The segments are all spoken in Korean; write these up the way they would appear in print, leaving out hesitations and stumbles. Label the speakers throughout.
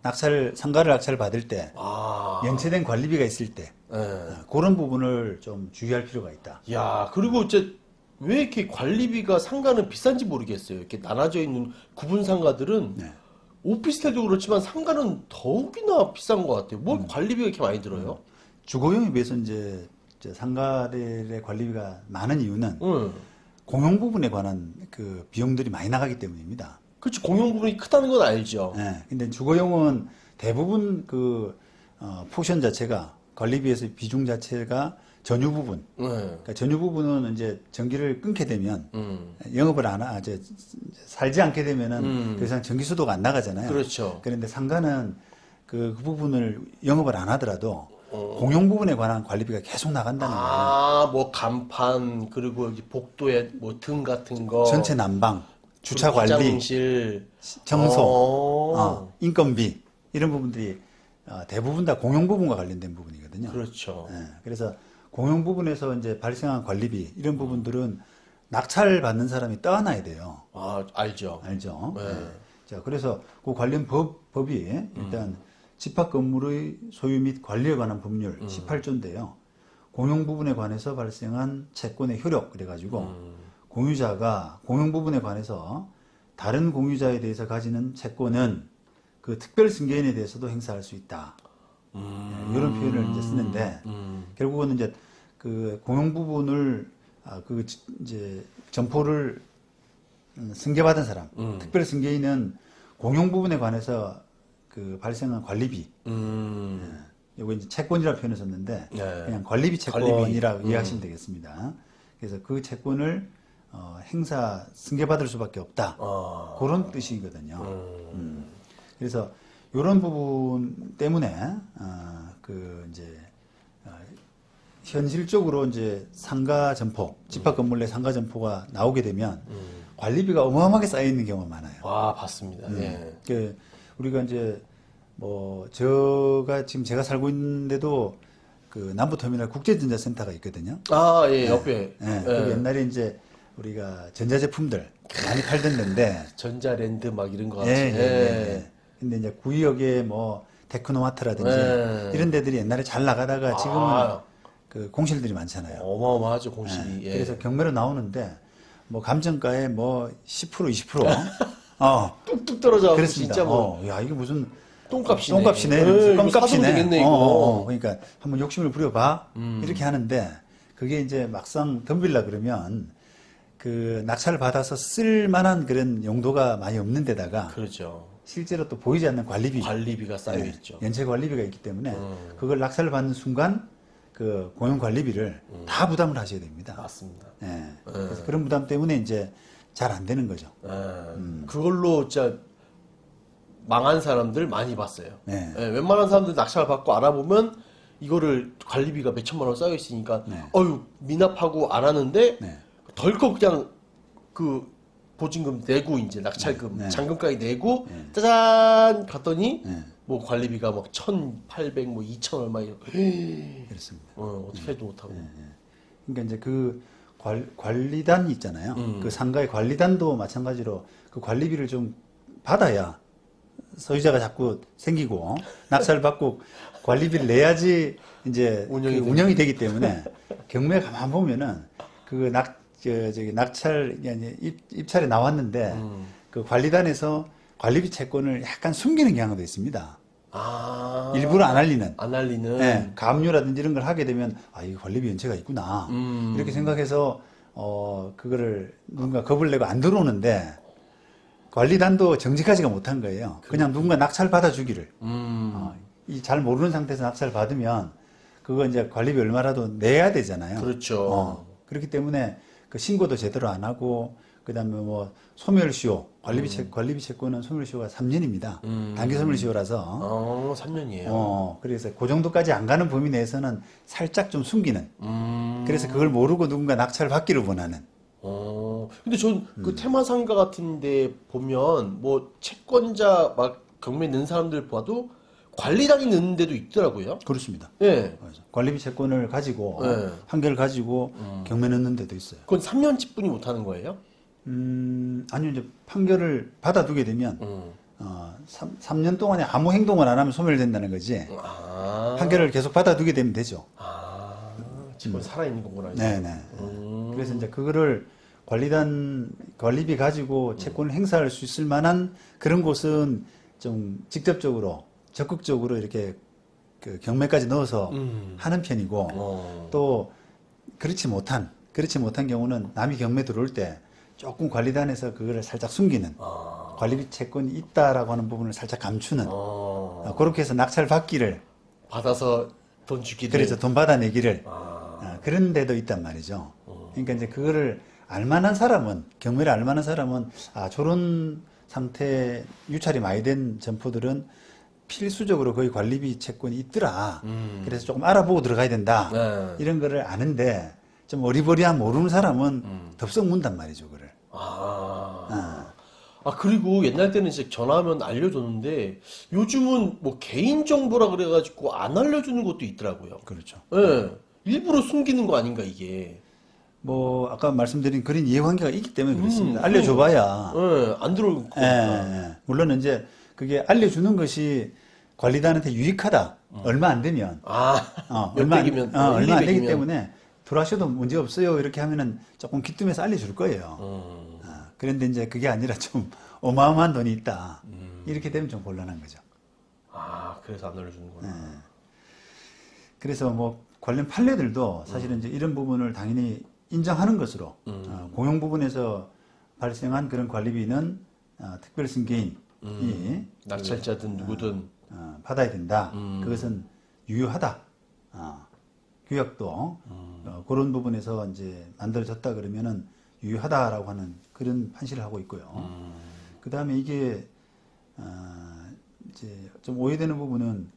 Speaker 1: 상가를 낙찰 받을 때
Speaker 2: 아.
Speaker 1: 연체된 관리비가 있을 때
Speaker 2: 예.
Speaker 1: 그런 부분을 좀 주의할 필요가 있다.
Speaker 2: 야, 그리고 이제 왜 이렇게 관리비가 상가는 비싼지 모르겠어요. 이렇게 나눠져 있는 구분 상가들은
Speaker 1: 네.
Speaker 2: 오피스텔도 그렇지만 상가는 더욱이나 비싼 것 같아요. 뭘 관리비가 이렇게 많이 들어요?
Speaker 1: 주거용에 비해서 이제 상가들의 관리비가 많은 이유는
Speaker 2: 응.
Speaker 1: 공용 부분에 관한 그 비용들이 많이 나가기 때문입니다.
Speaker 2: 그렇지, 공용 부분이 크다는 건 알죠.
Speaker 1: 예. 근데 주거용은 대부분 포션 자체가 관리비에서 비중 자체가 전유 부분.
Speaker 2: 네.
Speaker 1: 그러니까 전유 부분은 이제 전기를 끊게 되면 영업을 이제 살지 않게 되면은 더 이상 전기 수도가 안 나가잖아요.
Speaker 2: 그렇죠.
Speaker 1: 그런데 상가는 그 부분을 영업을 안 하더라도 공용 부분에 관한 관리비가 계속 나간다는 거예요.
Speaker 2: 아, 뭐 간판 그리고 이제 복도에 뭐 등 같은 거,
Speaker 1: 전체 난방, 주차
Speaker 2: 그리고
Speaker 1: 관리,
Speaker 2: 화장실,
Speaker 1: 청소,
Speaker 2: 어.
Speaker 1: 인건비 이런 부분들이 대부분 다 공용 부분과 관련된 부분이거든요.
Speaker 2: 그렇죠.
Speaker 1: 예, 그래서 공용 부분에서 이제 발생한 관리비 이런 부분들은 낙찰 받는 사람이 떠안아야 돼요.
Speaker 2: 아, 알죠.
Speaker 1: 알죠?
Speaker 2: 네.
Speaker 1: 예. 자, 그래서 그 관련 법이 일단 집합 건물의 소유 및 관리에 관한 법률 18조인데요. 공용 부분에 관해서 발생한 채권의 효력 그래가지고 공유자가 공용 부분에 관해서 다른 공유자에 대해서 가지는 채권은 그 특별 승계인에 대해서도 행사할 수 있다. 예, 이런 표현을 이제 쓰는데 결국은 이제 그 공용 부분을 이제 점포를 승계받은 사람, 특별 승계인은 공용 부분에 관해서 그 발생한 관리비, 요거 이제 채권이라고 표현을 썼는데
Speaker 2: 네.
Speaker 1: 그냥 관리비 채권이라고 이해하시면 되겠습니다. 그래서 그 채권을 승계받을 수밖에 없다.
Speaker 2: 아.
Speaker 1: 그런 뜻이거든요. 그래서 이런 부분 때문에 현실적으로 이제 상가 점포, 집합 건물 내 상가 점포가 나오게 되면 관리비가 어마어마하게 쌓여 있는 경우가 많아요.
Speaker 2: 와, 봤습니다. 예.
Speaker 1: 그 우리가 이제 제가 살고 있는데도 그 남부터미널 국제전자센터가 있거든요.
Speaker 2: 아, 예, 옆에.
Speaker 1: 예, 그 옛날에 이제 우리가 전자제품들 많이 팔던 데인데
Speaker 2: 전자랜드 막 이런 거 같이.
Speaker 1: 예. 근데 이제 구의역에 뭐 테크노마트라든지
Speaker 2: 예.
Speaker 1: 이런 데들이 옛날에 잘 나가다가 지금은
Speaker 2: 아.
Speaker 1: 그 공실들이 많잖아요.
Speaker 2: 어마어마하죠, 공실이. 예.
Speaker 1: 그래서 경매로 나오는데 뭐 감정가에 뭐 10% 20%
Speaker 2: 뚝뚝 떨어져.
Speaker 1: 그렇습니다.
Speaker 2: 진짜 뭐.
Speaker 1: 야 이게 무슨
Speaker 2: 똥값이네.
Speaker 1: 똥값이네.
Speaker 2: 이거 사도
Speaker 1: 껌값이네.
Speaker 2: 되겠네, 이거.
Speaker 1: 그러니까 한번 욕심을 부려봐. 이렇게 하는데 그게 이제 막상 덤빌라 그러면 그 낙찰을 받아서 쓸 만한 그런 용도가 많이 없는 데다가
Speaker 2: 그렇죠.
Speaker 1: 실제로 또 보이지 않는
Speaker 2: 관리비가 쌓여 있죠.
Speaker 1: 연체 관리비가 있기 때문에 그걸 낙찰을 받는 순간 그 공용 관리비를 다 부담을 하셔야 됩니다.
Speaker 2: 맞습니다.
Speaker 1: 예. 그래서 그런 부담 때문에 이제 잘 안 되는 거죠.
Speaker 2: 그걸로 진짜 망한 사람들 많이 봤어요.
Speaker 1: 네.
Speaker 2: 예, 웬만한 사람들 낙찰 받고 알아보면 이거를 관리비가 몇 천만 원 쌓여 있으니까
Speaker 1: 네.
Speaker 2: 미납하고 안 하는데
Speaker 1: 네.
Speaker 2: 덜컥 그냥 그 보증금 내고 이제 낙찰금
Speaker 1: 네.
Speaker 2: 잔금까지 내고 짜잔 갔더니
Speaker 1: 네.
Speaker 2: 뭐 관리비가 막 1,800 뭐 2천 얼마 이렇
Speaker 1: 그렇습니다.
Speaker 2: 어떻게 해도 못하고.
Speaker 1: 그러니까 이제 그 관리단이 있잖아요. 그 상가의 관리단도 마찬가지로 그 관리비를 좀 받아야 소유자가 자꾸 생기고 낙찰을 받고 관리비를 내야지 이제 운영이 되기 때문에 경매 가만 보면은 그 낙찰 입찰에 나왔는데 그 관리단에서 관리비 채권을 약간 숨기는 경향도 있습니다.
Speaker 2: 아.
Speaker 1: 일부러 안 알리는.
Speaker 2: 안 알리는.
Speaker 1: 네, 가압류라든지 이런 걸 하게 되면 이거 관리비 연체가 있구나 이렇게 생각해서 그거를 누군가 겁을 내고 안 들어오는데 관리단도 정직하지가 못한 거예요. 그냥 누군가 낙찰 받아주기를 이 잘 모르는 상태에서 낙찰 받으면 그거 이제 관리비 얼마라도 내야 되잖아요.
Speaker 2: 그렇죠.
Speaker 1: 그렇기 때문에 그 신고도 제대로 안 하고 그다음에 뭐 소멸시효 관리비 채권은 소멸시효가 3년입니다. 단기 소멸시효라서
Speaker 2: 3년이에요.
Speaker 1: 그래서 그 정도까지 안 가는 범위 내에서는 살짝 좀 숨기는. 그래서 그걸 모르고 누군가 낙찰을 받기를 원하는.
Speaker 2: 근데 전 그 테마상가 같은 데 보면 뭐 채권자 막 경매 넣은 사람들 봐도 관리단이 넣는 데도 있더라고요.
Speaker 1: 그렇습니다.
Speaker 2: 예.
Speaker 1: 관리비 채권을 가지고
Speaker 2: 네.
Speaker 1: 한 개를 가지고 경매 넣는 데도 있어요.
Speaker 2: 그건 3년치뿐이 못 하는 거예요?
Speaker 1: 아니요 이제 판결을 받아두게 되면 삼 년 동안에 아무 행동을 안 하면 소멸된다는 거지.
Speaker 2: 아,
Speaker 1: 판결을 계속 받아두게 되면 되죠.
Speaker 2: 지금 살아있는 거구나. 이제.
Speaker 1: 네네. 그래서 이제 그거를 관리비 가지고 채권을 행사할 수 있을 만한 그런 곳은 좀 직접적으로 적극적으로 이렇게 그 경매까지 넣어서 하는 편이고 또 그렇지 못한 경우는 남이 경매 들어올 때 조금 관리단에서 그거를 살짝 숨기는 관리비 채권이 있다라고 하는 부분을 살짝 감추는 그렇게 해서 낙찰 받기를
Speaker 2: 받아서 돈 주기를.
Speaker 1: 그래서 돈 받아내기를 그런 데도 있단 말이죠. 그러니까 이제 그거를 알만한 사람은 경매를 알만한 사람은 저런 상태 유찰이 많이 된 점포들은 필수적으로 거의 관리비 채권이 있더라. 그래서 조금 알아보고 들어가야 된다.
Speaker 2: 네.
Speaker 1: 이런 거를 아는데 좀 어리버리한 모르는 사람은 덥석 문단 말이죠, 그를.
Speaker 2: 그리고 옛날 때는 이제 전화하면 알려줬는데 요즘은 뭐 개인정보라 그래가지고 안 알려주는 것도 있더라고요.
Speaker 1: 그렇죠.
Speaker 2: 예. 일부러 숨기는 거 아닌가, 이게.
Speaker 1: 뭐 아까 말씀드린 그런 이해관계가 있기 때문에 그렇습니다. 알려줘봐야.
Speaker 2: 예, 안 들어올 거.
Speaker 1: 물론 이제 그게 알려주는 것이 관리단한테 유익하다. 얼마 안 되면.
Speaker 2: 몇백이면,
Speaker 1: 얼마 안 되기
Speaker 2: 1,200이면.
Speaker 1: 때문에 들어하셔도 문제 없어요. 이렇게 하면은 조금 기뜸해서 알려줄 거예요. 그런데 이제 그게 아니라 좀 어마어마한 돈이 있다. 이렇게 되면 좀 곤란한 거죠.
Speaker 2: 그래서 안 알려주는구나.
Speaker 1: 그래서 뭐 관련 판례들도 사실은 이제 이런 부분을 당연히 인정하는 것으로 공용 부분에서 발생한 그런 관리비는 특별 승계인이
Speaker 2: 낙찰자든 누구든.
Speaker 1: 받아야 된다. 그것은 유효하다. 규약도 그런 부분에서 이제 만들어졌다 그러면은 유효하다라고 하는 그런 판시를 하고 있고요. 그 다음에 이게 이제 좀 오해되는 부분은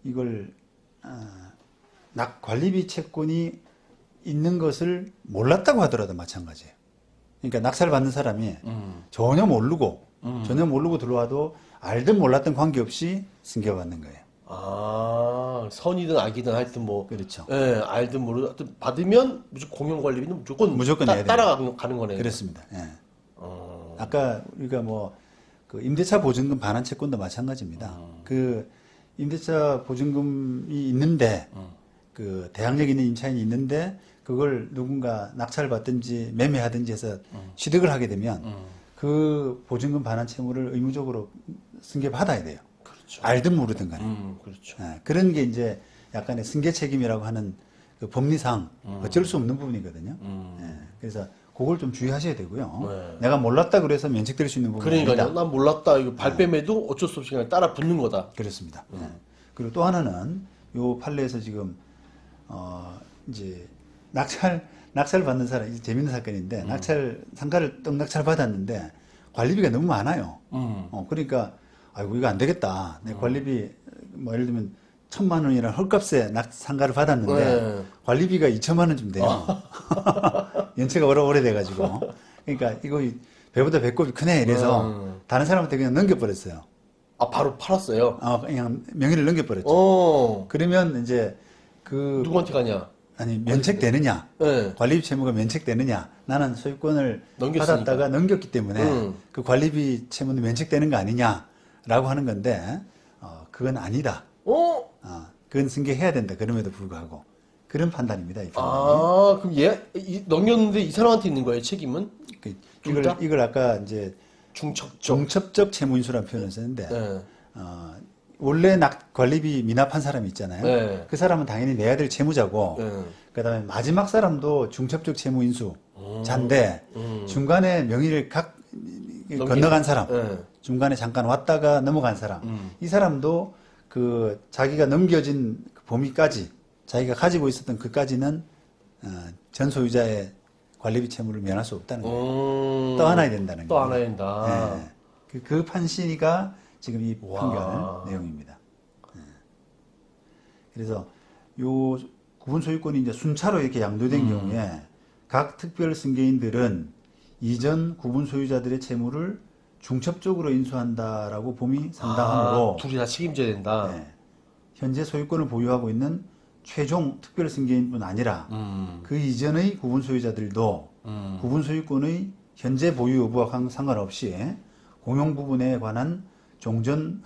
Speaker 1: 이걸 관리비 채권이 있는 것을 몰랐다고 하더라도 마찬가지예요. 그러니까 낙찰 받는 사람이 전혀 모르고 들어와도 알든 몰랐든 관계없이 승계받는 거예요.
Speaker 2: 선이든 악이든 하여튼 뭐.
Speaker 1: 그렇죠.
Speaker 2: 예, 알든 모르든 하여튼 받으면 무조건 공용관리비는 무조건
Speaker 1: 내야
Speaker 2: 따라가는 거네요.
Speaker 1: 그렇습니다. 예. 아까 우리가 뭐 그 임대차 보증금 반환 채권도 마찬가지입니다. 그 임대차 보증금이 있는데 그 대항력 있는 임차인이 있는데 그걸 누군가 낙찰을 받든지 매매하든지 해서 취득을 하게 되면 그 보증금 반환 채무를 의무적으로 승계받아야 돼요.
Speaker 2: 그렇죠.
Speaker 1: 알든 모르든 간에.
Speaker 2: 그렇죠.
Speaker 1: 그런 게 이제 약간의 승계 책임이라고 하는 그 법리상 어쩔 수 없는 부분이거든요. 그래서 그걸 좀 주의하셔야 되고요.
Speaker 2: 네.
Speaker 1: 내가 몰랐다 그래서 면책될 수 있는 부분이
Speaker 2: 그러니까요.
Speaker 1: 아니다.
Speaker 2: 난 몰랐다. 이거 발뺌해도 어쩔 수 없이 그냥 따라 붙는 거다.
Speaker 1: 그렇습니다. 그리고 또 하나는 요 판례에서 지금 이제 낙찰 받는 사람 이제 재밌는 사건인데 상가를 떡낙찰 받았는데 관리비가 너무 많아요. 그러니까 아이고 이거 안 되겠다. 내 관리비 뭐 예를 들면 1,000만 원이라는 헐값에 상가를 받았는데 관리비가 2천만 원쯤 돼요. 연체가 오래 돼가지고 그러니까 이거 배보다 배꼽이 크네 이래서 다른 사람한테 그냥 넘겨버렸어요.
Speaker 2: 바로 팔았어요.
Speaker 1: 그냥 명의를 넘겨버렸죠. 그러면 이제
Speaker 2: 누구한테 가냐?
Speaker 1: 아니 면책되느냐?
Speaker 2: 네.
Speaker 1: 관리비 채무가 면책되느냐? 나는 소유권을
Speaker 2: 넘겼으니까.
Speaker 1: 받았다가 넘겼기 때문에 그 관리비 채무는 면책되는 거 아니냐라고 하는 건데 그건 아니다. 그건 승계해야 된다. 그럼에도 불구하고 그런 판단입니다. 이 판단이.
Speaker 2: 그럼 넘겼는데 이 사람한테 있는 거예요, 책임은?
Speaker 1: 이걸 아까 이제 중첩적 채무인수라는 표현을 썼는데
Speaker 2: 네.
Speaker 1: 원래 관리비 미납한 사람이 있잖아요.
Speaker 2: 네.
Speaker 1: 그 사람은 당연히 내야 될 채무자고 그다음에 마지막 사람도 중첩적 채무인수자인데 중간에 명의를 건너간 사람, 중간에 잠깐 왔다가 넘어간 사람, 이 사람도 그 자기가 넘겨진 그 범위까지 자기가 가지고 있었던 그까지는 전 소유자의 관리비 채무를 면할 수 없다는 거예요. 떠안아야 된다는 거예요.
Speaker 2: 떠안아야 된다.
Speaker 1: 그 판시가 지금 이 판결 내용입니다. 그래서 요 구분 소유권이 이제 순차로 이렇게 양도된 경우에 각 특별 승계인들은 이전 구분 소유자들의 채무를 중첩적으로 인수한다라고 봄이 상당하므로
Speaker 2: 둘이 다 책임져야 된다.
Speaker 1: 현재 소유권을 보유하고 있는 최종 특별 승계인뿐 아니라 그 이전의 구분 소유자들도 구분 소유권의 현재 보유 여부와 상관없이 공용 부분에 관한 종전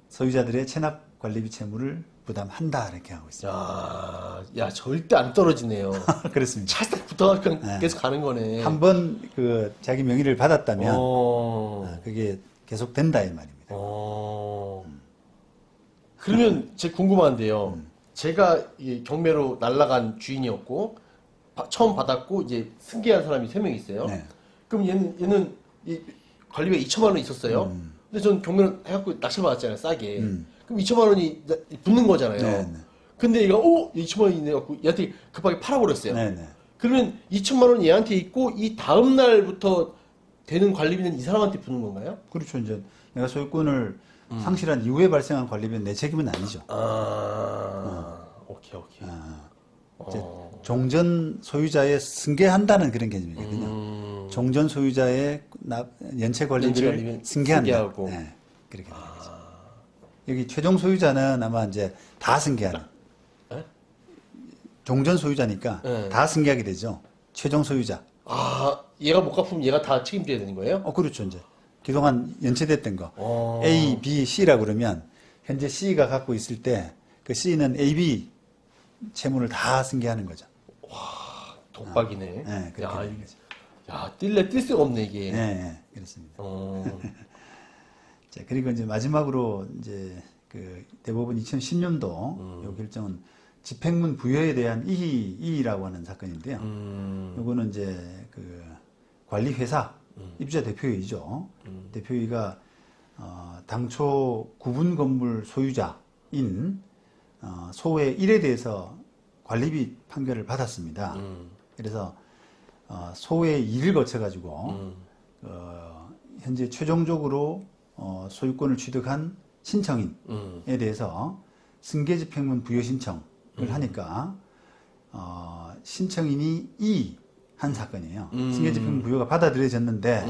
Speaker 1: 소유자들의 체납 관리비 채무를 부담한다 이렇게 하고 있습니다.
Speaker 2: 야, 절대 안 떨어지네요.
Speaker 1: 그렇습니다.
Speaker 2: 찰싹 붙어가 그냥 계속 가는 거네.
Speaker 1: 한번 그 자기 명의를 받았다면
Speaker 2: 어.
Speaker 1: 그게 계속 된다 이 말입니다.
Speaker 2: 그러면 제 궁금한데요. 제가 이 경매로 날라간 주인이었고 처음 받았고 이제 승계한 사람이 3명 있어요.
Speaker 1: 네.
Speaker 2: 그럼 얘는 이 관리비가 2천만 원 있었어요. 근데 전 경매를 해갖고 낚시를 받았잖아요, 싸게. 그럼 2천만 원이 붙는 거잖아요.
Speaker 1: 네, 네.
Speaker 2: 근데 얘가 2천만 원이 있네 갖고 얘한테 급하게 팔아버렸어요.
Speaker 1: 네, 네.
Speaker 2: 그러면 2천만 원이 얘한테 있고 이 다음 날부터 되는 관리비는 이 사람한테 붙는 건가요?
Speaker 1: 그렇죠. 이제 내가 소유권을 상실한 이후에 발생한 관리비는 내 책임은 아니죠.
Speaker 2: 오케이.
Speaker 1: 이제 종전 소유자의 승계한다는 그런 개념이거든요. 종전 소유자의 연체
Speaker 2: 연체
Speaker 1: 관리비를
Speaker 2: 관리비는
Speaker 1: 승계한다.
Speaker 2: 승계하고.
Speaker 1: 네, 그렇게 되는 거죠. 여기 최종 소유자는 아마 이제 다 승계하는.
Speaker 2: 에?
Speaker 1: 종전 소유자니까
Speaker 2: 네.
Speaker 1: 다 승계하게 되죠. 최종 소유자.
Speaker 2: 얘가 못 갚으면 얘가 다 책임져야 되는 거예요?
Speaker 1: 그렇죠. 이제 그동안 연체됐던 거. A, B, C라 그러면 현재 C가 갖고 있을 때 그 C는 A, B 채무를 다 승계하는 거죠.
Speaker 2: 독박이네.
Speaker 1: 네, 그렇게
Speaker 2: 야,
Speaker 1: 되는 거죠.
Speaker 2: 뛸 수가 없네, 이게.
Speaker 1: 네, 그렇습니다.
Speaker 2: 어.
Speaker 1: 자, 그리고 이제 마지막으로 이제 그 대법원 2010년도 요 결정은 집행문 부여에 대한 이의라고 하는 사건인데요. 요거는 이제 그 관리회사 입주자 대표회의죠. 대표회의가 당초 구분 건물 소유자인 소의 1에 대해서 관리비 판결을 받았습니다. 그래서 소의 2를 거쳐가지고 현재 최종적으로 소유권을 취득한 신청인에 대해서 승계집행문 부여 신청을 하니까 신청인이 이한 사건이에요. 승계집행문 부여가 받아들여졌는데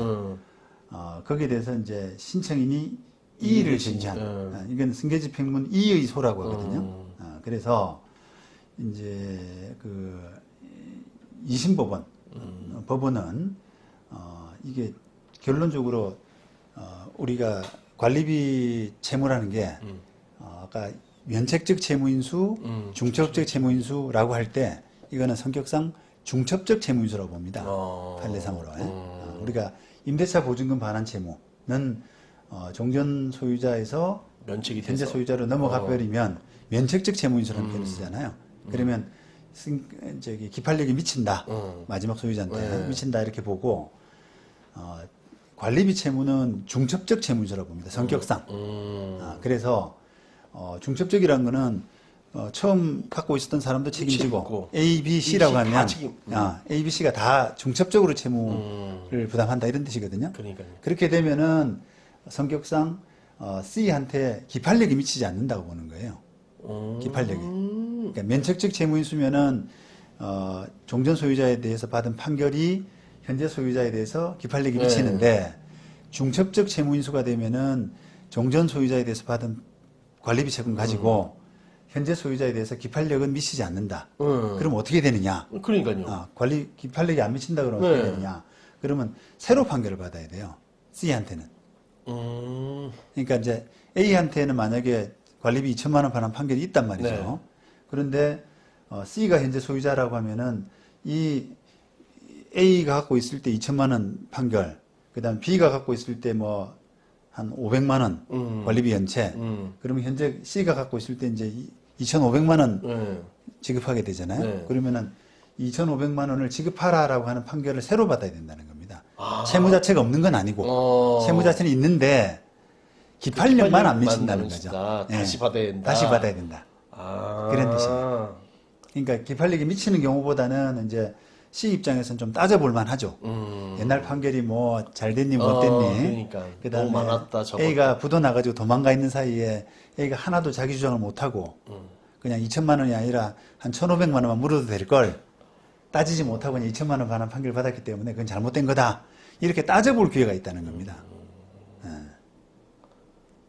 Speaker 1: 거기에 대해서 이제 신청인이 이의를 제기한 이건 승계집행문 이의 소라고 하거든요. 그래서 이제 그 2심 법원은 이게 결론적으로 우리가 관리비 채무라는 게 아까 면책적 채무인수, 중첩적 채무인수라고 할 때 이거는 성격상 중첩적 채무인수라고 봅니다. 판례상으로. 우리가 임대차 보증금 반환 채무는 종전 소유자에서
Speaker 2: 면책이
Speaker 1: 현재
Speaker 2: 돼서.
Speaker 1: 소유자로 넘어가 버리면 면책적 채무인수라는 표현을 쓰잖아요. 그러면 기판력이 미친다. 마지막 소유자한테 미친다 이렇게 보고 관리비 채무는 중첩적 채무인수라고 봅니다. 성격상. 그래서 중첩적이라는 거는 처음 갖고 있었던 사람도 책임지고 A, B, C라고
Speaker 2: 다
Speaker 1: 하면
Speaker 2: 책임.
Speaker 1: A, B, C가 다 중첩적으로 채무를 부담한다 이런 뜻이거든요.
Speaker 2: 그러니까요.
Speaker 1: 그렇게 되면은 성격상 C한테 기판력이 미치지 않는다고 보는 거예요. 기판력이. 그러니까 면책적 채무인수면은 종전 소유자에 대해서 받은 판결이 현재 소유자에 대해서 기판력이 미치는데 중첩적 채무인수가 되면은 종전 소유자에 대해서 받은 관리비 채권 가지고 현재 소유자에 대해서 기판력은 미치지 않는다. 그럼 어떻게 되느냐?
Speaker 2: 그러니까요.
Speaker 1: 기판력이 안 미친다 그러면 어떻게 되느냐? 그러면 새로 판결을 받아야 돼요. C한테는. 그러니까 이제 A한테는 만약에 관리비 2천만 원 반환 판결이 있단 말이죠.
Speaker 2: 네.
Speaker 1: 그런데 C가 현재 소유자라고 하면은 이 A가 갖고 있을 때 2천만 원 판결, 그다음 B가 갖고 있을 때 뭐 한 500만 원 관리비 연체. 그러면 현재 C가 갖고 있을 때 이제 2,500만 원 지급하게 되잖아요.
Speaker 2: 네.
Speaker 1: 그러면은 2,500만 원을 지급하라라고 하는 판결을 새로 받아야 된다는 겁니다. 채무 자체가 없는 건 아니고 채무 자체는 있는데 기판력만 안 미친다는 거죠.
Speaker 2: 다시 받아야 된다.
Speaker 1: 다시 받아야 된다. 그런 뜻입니다. 그러니까 기판력이 미치는 경우보다는 이제 C 입장에서는 좀 따져볼 만하죠. 옛날 판결이 뭐 잘 됐니 못 됐니.
Speaker 2: 그러니까
Speaker 1: 그다음에
Speaker 2: 너무 많았다, 적었다.
Speaker 1: A가 부도 나가지고 도망가 있는 사이에 A가 하나도 자기 주장을 못하고 그냥 2천만 원이 아니라 한 1,500만 원만 물어도 될 걸 따지지 못하고 그냥 2천만 원 반환 판결을 받았기 때문에 그건 잘못된 거다. 이렇게 따져볼 기회가 있다는 겁니다.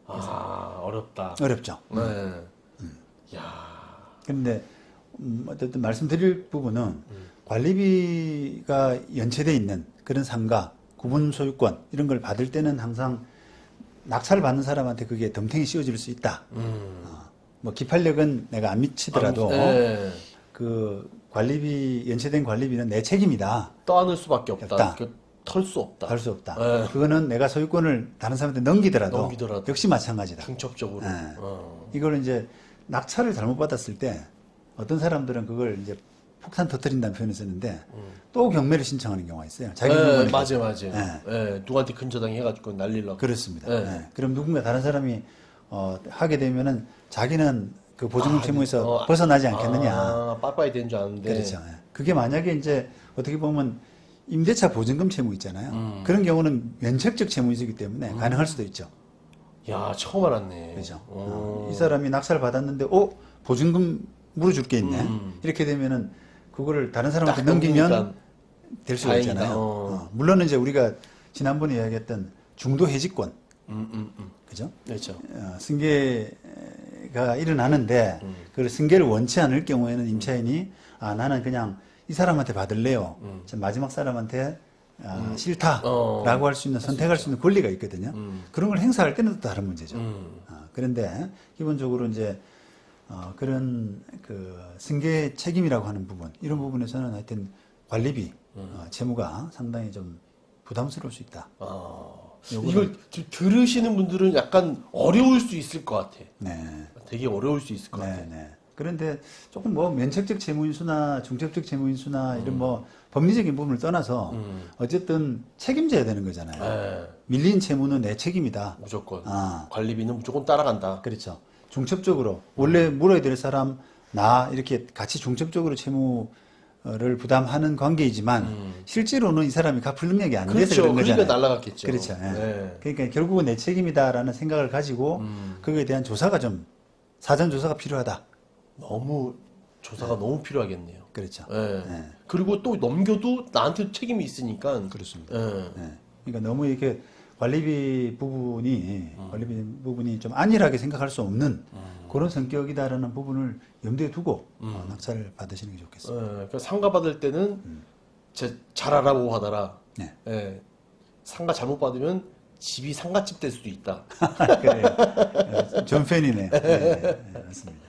Speaker 2: 어렵다.
Speaker 1: 어렵죠.
Speaker 2: 네. 야.
Speaker 1: 그런데 어쨌든 말씀드릴 부분은 관리비가 연체돼 있는 그런 상가, 구분 소유권 이런 걸 받을 때는 항상 낙찰을 받는 사람한테 그게 덤탱이 씌워질 수 있다. 뭐 기판력은 내가 안 미치더라도
Speaker 2: 네.
Speaker 1: 그 관리비 연체된 관리비는 내 책임이다.
Speaker 2: 떠안을 수밖에 없다.
Speaker 1: 없다.
Speaker 2: 털 수 없다.
Speaker 1: 할 수 없다.
Speaker 2: 네.
Speaker 1: 그거는 내가 소유권을 다른 사람한테 넘기더라도,
Speaker 2: 넘기더라도.
Speaker 1: 역시 마찬가지다.
Speaker 2: 중첩적으로.
Speaker 1: 네.
Speaker 2: 어.
Speaker 1: 이걸 이제 낙찰을 잘못 받았을 때 어떤 사람들은 그걸 이제 폭탄 터뜨린다는 표현을 쓰는데 또 경매를 신청하는 경우가 있어요. 자기
Speaker 2: 네,
Speaker 1: 물건을
Speaker 2: 맞아요.
Speaker 1: 네.
Speaker 2: 네, 누구한테 근저당해 가지고 날리려고.
Speaker 1: 그렇습니다.
Speaker 2: 네.
Speaker 1: 네. 그럼 누군가 다른 사람이 하게 되면은 자기는 그 보증금 채무에서 벗어나지 않겠느냐.
Speaker 2: 빠빠이 되는 줄 아는데.
Speaker 1: 그렇죠. 예. 그게 만약에 이제 어떻게 보면 임대차 보증금 채무 있잖아요. 그런 경우는 면책적 채무이기 때문에 가능할 수도 있죠.
Speaker 2: 야, 처음 알았네.
Speaker 1: 그렇죠.
Speaker 2: 어.
Speaker 1: 이 사람이 낙찰을 받았는데, 보증금 물어줄 게 있네. 이렇게 되면은 그거를 다른 사람한테
Speaker 2: 딱
Speaker 1: 넘기면
Speaker 2: 넘기니까
Speaker 1: 될 수가
Speaker 2: 다행이다.
Speaker 1: 있잖아요. 물론 이제 우리가 지난번에 이야기했던 중도 해지권, 그죠?
Speaker 2: 그렇죠.
Speaker 1: 승계가 일어나는데 그 승계를 원치 않을 경우에는 임차인이 나는 그냥 이 사람한테 받을래요. 저 마지막 사람한테 싫다라고 할 수 있는 선택할 수 있는 권리가 있거든요. 그런 걸 행사할 때는 또 다른 문제죠. 그런데 기본적으로 이제 그런 그 승계 책임이라고 하는 부분 이런 부분에서는 하여튼 관리비 채무가 상당히 좀 부담스러울 수 있다.
Speaker 2: 이걸 들으시는 분들은 약간 어려울 수 있을 것 같아.
Speaker 1: 네.
Speaker 2: 되게 어려울 수 있을 것 같아.
Speaker 1: 네. 그런데 조금 뭐 면책적 채무인수나 중첩적 채무인수나 이런 뭐 법리적인 부분을 떠나서 어쨌든 책임져야 되는 거잖아요.
Speaker 2: 네,
Speaker 1: 밀린 채무는 내 책임이다.
Speaker 2: 무조건.
Speaker 1: 아.
Speaker 2: 관리비는 무조건 따라간다.
Speaker 1: 그렇죠. 중첩적으로 원래 물어야 될 사람 나 이렇게 같이 중첩적으로 채무를 부담하는 관계이지만 실제로는 이 사람이 갚을 능력이 안 돼서
Speaker 2: 그렇죠.
Speaker 1: 그런
Speaker 2: 그러니까
Speaker 1: 거잖아요.
Speaker 2: 날라갔겠죠.
Speaker 1: 그렇죠. 예.
Speaker 2: 네.
Speaker 1: 그러니까 결국은 내 책임이다라는 생각을 가지고 그거에 대한 조사가 좀 사전 조사가 필요하다.
Speaker 2: 너무 조사가 너무 필요하겠네요.
Speaker 1: 그렇죠.
Speaker 2: 예.
Speaker 1: 네.
Speaker 2: 그리고 또 넘겨도 나한테 책임이 있으니까.
Speaker 1: 그렇습니다.
Speaker 2: 예.
Speaker 1: 네. 그러니까 너무 이렇게 관리비 부분이 좀 안일하게 생각할 수 없는 그런 성격이다라는 부분을 염두에 두고 낙찰을 받으시는 게 좋겠습니다.
Speaker 2: 예. 그러니까 상가 받을 때는 잘 알아보고 받아라.
Speaker 1: 네.
Speaker 2: 예. 상가 잘못 받으면 집이 상가집 될 수도 있다.
Speaker 1: 그래요. 전 팬이네. 네, 맞습니다.